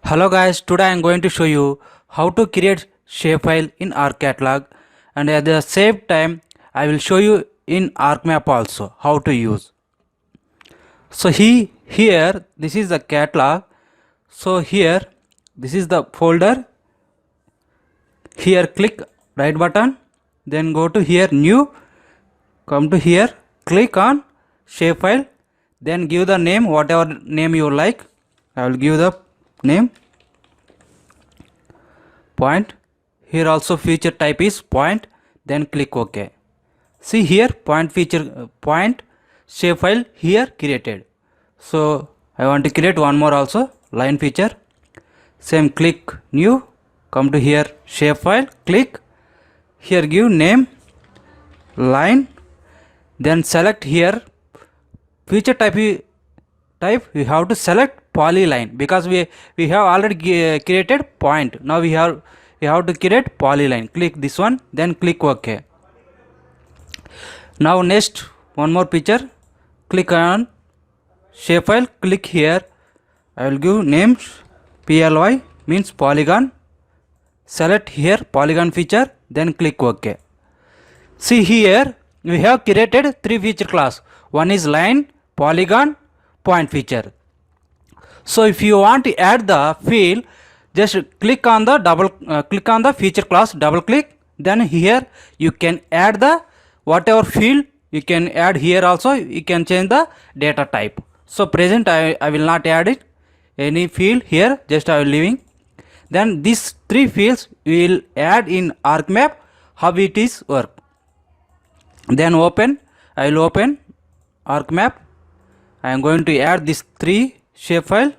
Hello guys, today I am going to show you how to create shapefile in ArcCatalog, and at the same time I will show you in ArcMap also how to use. So here this is the catalog. So here this is the folder. Here click right button, then go to here new, come to here, click on shapefile, then give the name whatever name you like. I will give the name point. Here also feature type is point, then click OK. See here point feature point shapefile here created. So I want to create one more also line feature. Same, click new, come to here shapefile, click here, give name line, then select here feature type we have to select polyline because we have already created point. Now we have to create polyline. Click this one, then click OK. Now next one more picture, click on shapefile, click here. I will give name ply means polygon. Select here polygon feature, then click OK. See here we have created three feature class. One is line, polygon, point feature. So if you want to add the field, just click on the feature class, double click, then here you can add the whatever field you can add. Here also you can change the data type. So present I will not add it any field here, just I will leaving. Then these three fields we will add in ArcMap, how it is work. Then open, I will open ArcMap. I am going to add these three shapefile.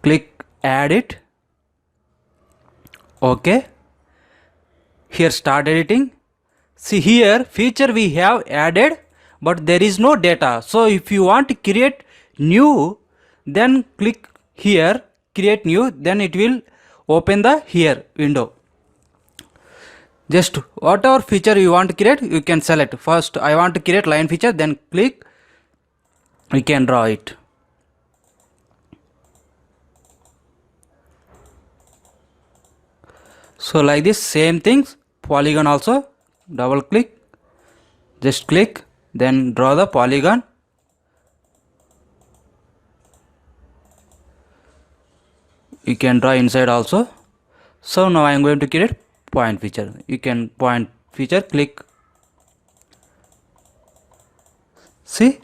Click add it. OK. Here start editing. See here feature we have added, but there is no data. So if you want to create new, then click here create new, then it will open the here window. Just whatever feature you want to create, you can select. First I want to create line feature, then click, we can draw it. So like this, same things, polygon also, double click, just click, then draw the polygon. You can draw inside also. So now I am going to create point feature. You can point feature, click. See,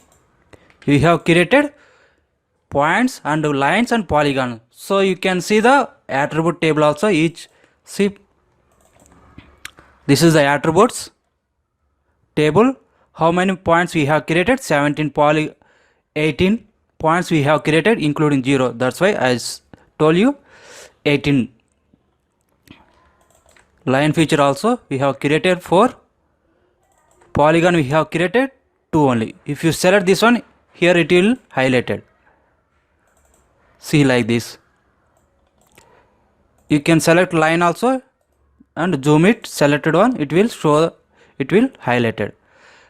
we have created points and lines and polygon. So you can see the attribute table also each. See, this is the attributes table. How many points we have created? 18 points we have created including 0. That's why I told you 18. Line feature also we have created 4. Polygon we have created 2 only. If you select this one, here it will highlighted. See like this. You can select line also and zoom it, selected one, it will show, it will highlighted.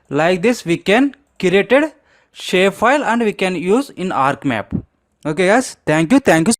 Like this we can created shapefile and we can use in ArcMap. Okay guys, thank you.